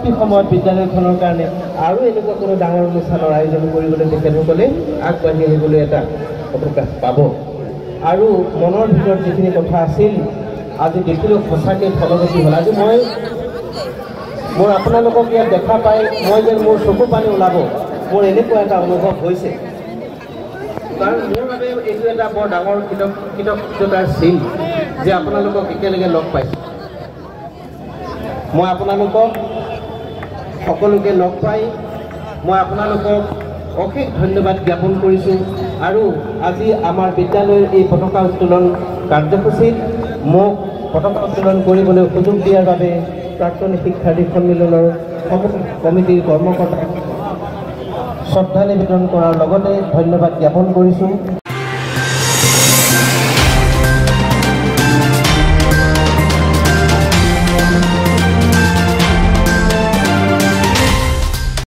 পৰৱৰ্তী সময়ত বিদ্যালয়খনৰ কাৰণে আৰু এনেকুৱা কোনো ডাঙৰ অনুষ্ঠানৰ আয়োজন কৰিবলৈ তেখেতসকলে আগবাঢ়ি আহিবলৈ এটা অৱকাশ পাব। আৰু মনৰ ভিতৰত যিখিনি কথা আছিল আজি দেখিলোঁ সঁচাকৈ ফলগতি হ'ল। আজি মোৰ আপোনালোকক ইয়াত দেখা পাই মই যেন মোৰ চকু পানী ওলাব মোৰ এনেকুৱা এটা অনুভৱ হৈছে। কাৰণ মোৰ বাবে এইটো এটা বৰ ডাঙৰ কৃতজ্ঞতাৰ চিন যে আপোনালোকক একেলগে লগ পাইছোঁ। মই আপোনালোকক সকলোকে লগ পাই মই আপোনালোকক অশেষ ধন্যবাদ জ্ঞাপন কৰিছোঁ। আৰু আজি আমাৰ বিদ্যালয়ৰ এই পতাকা উত্তোলন কাৰ্যসূচীত মোক পতাকা উত্তোলন কৰিবলৈ সুযোগ দিয়াৰ বাবে প্ৰাক্তন শিক্ষাৰ্থী সন্মিলনৰ কমিটিৰ কৰ্মকৰ্তাক শ্ৰদ্ধা নিবেদন কৰাৰ লগতে ধন্যবাদ জ্ঞাপন কৰিছোঁ।